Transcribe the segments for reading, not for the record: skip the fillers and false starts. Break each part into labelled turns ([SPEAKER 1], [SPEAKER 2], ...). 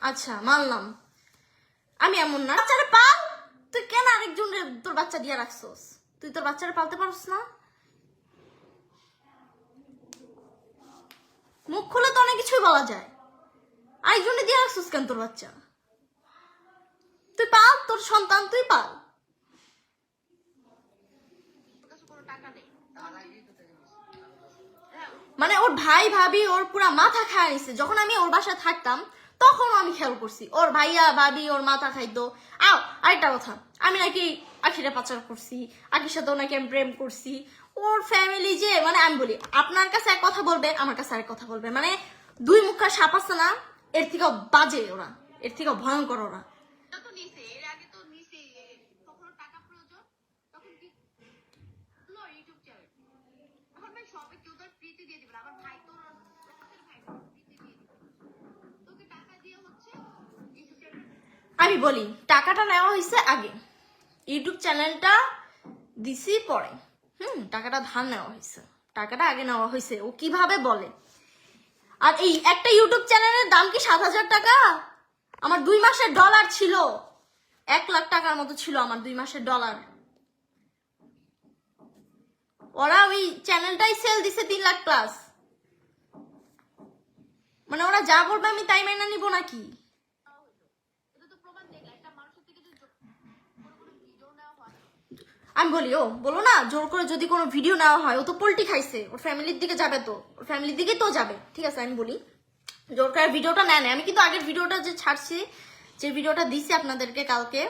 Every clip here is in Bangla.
[SPEAKER 1] আচ্ছা মানলাম, আমি এমন না। বাচ্চারে পাল, তুই কেন আরেকজন তোর বাচ্চা দিয়ে রাখছস? তুই তোর বাচ্চারে পালতে পারছ না? মুখ খুলে তো অনেক কিছুই বলা যায়। আরেকজনে দিয়ে রাখছস কেন তোর বাচ্চা? তুই পাল, তোর সন্তান তুই পাল। মানে ওর ভাই ভাবি ওর পুরা মাথা খায় নিছে। যখন আমি ওর বাসায় থাকতাম তখন আমি খেয়াল করছি ওর ভাইয়া ভাবি ওর মাথা খাইতো। আরেকটা কথা, আমি নাকি আখিরে পাচার করছি, আখির সাথেও নাকি আমি প্রেম করছি। ওর ফ্যামিলি যে মানে আমি বলি আপনার কাছে এক কথা বলবে, আমার কাছে আরেক কথা বলবে। মানে দুই মুখা সাপ আছে না, এর থেকেও বাজে ওরা, এর থেকেও ভয়ঙ্কর ওরা। আমি বলি টাকাটা নেওয়া হয়েছে আগে, ইউটিউব চ্যানেলটা দিছি পরে। টাকাটা ধার নেওয়া হয়েছে, টাকাটা আগে নেওয়া হয়েছে। ও কিভাবে বলে? আর এই একটা ইউটিউব চ্যানেলের দাম কি 7,000 টাকা? আমার 2 মাসের ডলার ছিল 1 লাখ টাকার মতো ছিল আমার 2 মাসের ডলার। ওরা ওই চ্যানেলটাই সেল দিছে 3 লাখ প্লাস। মানে ওরা যা বলবে আমি তাই মেনে নিব নাকি? আমি বলি ও বলো না, জোর করে যদি কোনো ভিডিও নেওয়া হয়, ও তো পোল্টি খাইছে, ওর ফ্যামিলির দিকে যাবে, তো ওর ফ্যামিলির দিকে তো যাবে। ঠিক আছে আমি বলি জোর করে ভিডিওটা নেয় না। আমি কিন্তু আগের ভিডিওটা যে ছাড়ছি, যে ভিডিওটা দিছি আপনাদেরকে কালকে,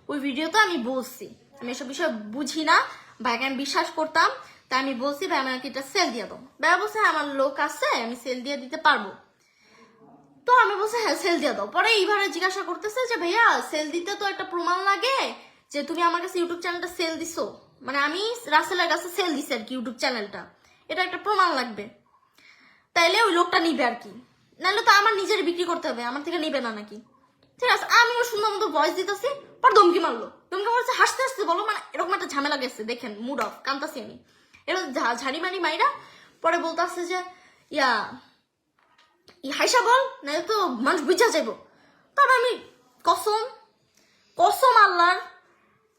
[SPEAKER 1] ওই ভিডিওতে আমি বলছি আমি এসব বিষয় বুঝি না, ভাইকে আমি বিশ্বাস করতাম, তাই আমি বলছি ভাই আমাকে এটা সেল দিয়ে দাও। ভাই বলছে আমার লোক আছে আমি সেল দিয়ে দিতে পারবো। তো আমি বলছি হ্যাঁ সেল দিয়ে দাও। পরে এইভাবে জিজ্ঞাসা করতেছে যে ভাইয়া সেল দিতে তো একটা প্রমাণ লাগে যে তুমি আমার কাছে ইউটিউব চ্যানেলটা সেল দিছো, মানে আমি রাসেলের কাছে সেল দিছি আর কি ইউটিউব চ্যানেলটা, এটা একটা প্রমাণ লাগবে, তাইলে ওই লোকটা নিবে আর কি, নাহলে তো আমার নিজের বিক্রি করতে হবে, আমার থেকে নিবে না নাকি। ঠিক আছে আমিও সুন্দর মতো ভয়েস দিতেছি, পর ধমকি মারলো, ধমকি মারছে হাসতে হাসতে বলো, মানে এরকম একটা ঝামেলা গেছে দেখেন, মুড অফ, কান্তাছি আমি এরকম ঝাড়ি মারি মাইরা। পরে বলতে আসছে যে ইয়া হাইসা বল, নাহলে তো মানুষ বুঝা যাইব। তবে আমি কসম কসম আল্লাহর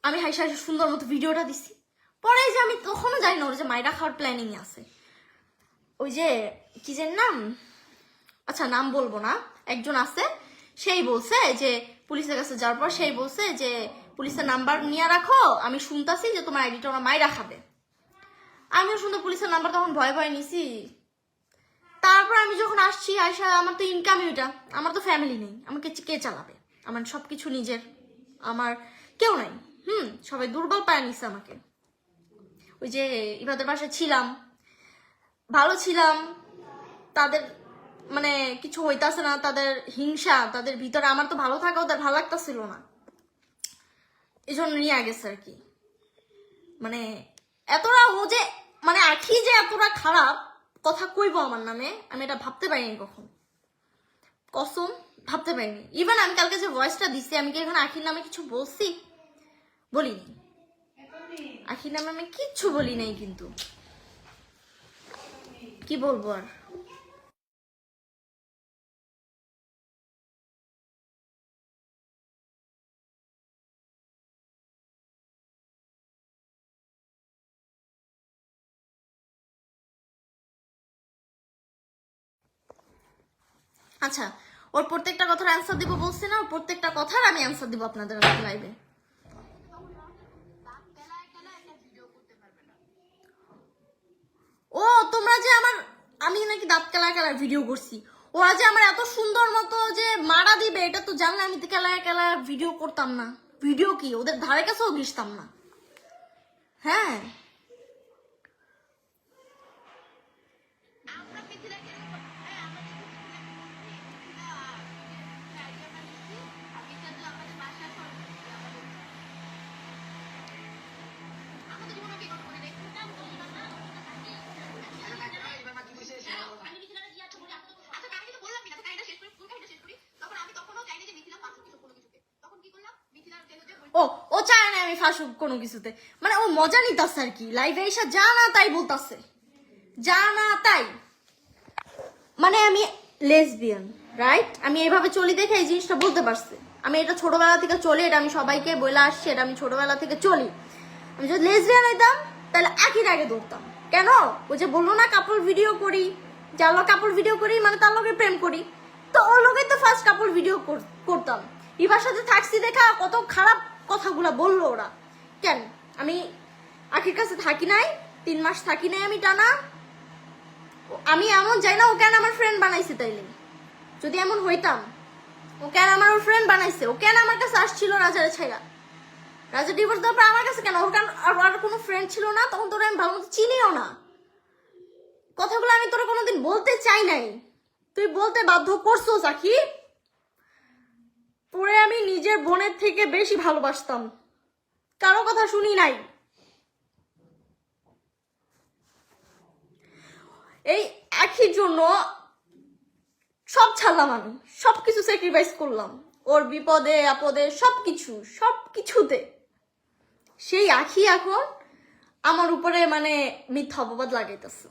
[SPEAKER 1] আমি হাইসা হাইসা সুন্দর মতো ভিডিওটা দিছি। পরে যে আমি তখনও জানি না ওর যে মাইরা খাওয়ার প্ল্যানিং আছে। ওই যে কি যে নাম, আচ্ছা নাম বলবো না, একজন আছে, সেই বলছে যে পুলিশের কাছে যাওয়ার পর সেই বলছে যে পুলিশের নাম্বার নিয়ে রাখো, আমি শুনতাছি যে তোমার আইডিটা ওরা মাইরা খাবে। আমিও শুনতে পুলিশের নাম্বার তখন ভয় ভয় নিছি। তারপর আমি যখন আসছি আয়সা, আমার তো ইনকামই ওইটা, আমার তো ফ্যামিলি নেই, আমাকে কে চালাবে? আমার সবকিছু নিজের, আমার কেউ নাই। সবাই দুর্বল পায় নিছে আমাকে। ওই যে ইবাদের বাসায় ছিলাম, ভালো ছিলাম, তাদের মানে কিছু হইতাছে না, তাদের হিংসা তাদের ভিতরে, আমার তো ভালো থাকা ওদের ভালো লাগতেছিল না, এই জন্য নিয়ে গেছে আর কি। মানে এতটা ও যে মানে আখি যে এতটা খারাপ কথা কইবো আমার নামে, আমি এটা ভাবতে পারিনি কখন, কসম ভাবতে পারিনি। ইভেন আমি কালকে যে ভয়েসটা দিছি, আমি কি এখানে আখির নামে কিছু বলছি? বলিনি, আখির নামে আমি কিচ্ছু বলি নাই, কিন্তু কি বলবো আর। আচ্ছা ওর প্রত্যেকটা কথার অ্যান্সার দিব বলছি না, ওর প্রত্যেকটা কথার আমি অ্যান্সার দিব আপনাদের লাইভে। ও তোমরা যে আমার, আমি নাকি দাঁত কেলা কেলার ভিডিও করছি, ওরা যে আমার এত সুন্দর মতো যে মারা দিবে এটা তো জানলে আমি কেলা কেলা ভিডিও করতাম না। ভিডিও কি ওদের ধারে কাছেও ঘিসতাম না। হ্যাঁ ও ও চায় না আমি ফাঁসুক কোনো কিছুতে, মানে ও মজা নিতেছে আর কি, লাইভে এসে যা না তাই বলতেছে, যা না তাই, মানে আমি লেসবিয়ান। রাইট? আমি এইভাবে চলি দেখে এই জিনিসটা বলতে পারছি। আমি এটা ছোটবেলা থেকে চলি, এটা আমি সবাইকে বলে আসছি, এটা আমি ছোটবেলা থেকে চলি। আমি যদি লেসবিয়ান হইতাম তাহলে আখির আগে ধরতাম। কেন? ওই যে বললো না কাপল ভিডিও করি, যার লোক কাপল ভিডিও করি মানে তার লোকে প্রেম করি, তো ওর লোকে তো ফার্স্ট কাপল ভিডিও করতাম। ইবার সাথে থাকছি দেখা কত খারাপ কথাগুলা বললো ওরা। কেন? আমি আখির কাছে থাকি নাই, 3 মাস থাকি নাই আমি টানা। আমি এমন যাই না ও কেন আমার ফ্রেন্ড বানাইছে, তাইলে যদি এমন হইতাম ও কেন আমার ওর ফ্রেন্ড বানাইছে, ও কেন আমার কাছে আসছিল রাজারে ছাইরা, রাজা ডিভোর্স দেওয়ার পর আমার কাছে কেন, ওর কারণ আর কোনো ফ্রেন্ড ছিল না, তখন তোরা আমি ভালো মতো চিনিও না। কথাগুলো আমি তোরা কোনোদিন বলতে চাই নাই, তুই বলতে বাধ্য করছো সাকি। তোরে আমি নিজের বোনের থেকে বেশি ভালোবাসতাম, কারো কথা শুনি নাই। এই একই জন্য সব ছাড়লাম, আমি সবকিছু স্যাক্রিফাইস করলাম ওর বিপদে আপদে, সবকিছুতে। সেই আখি এখন আমার উপরে মানে মিথ্যা অপবাদ লাগাইতেছে।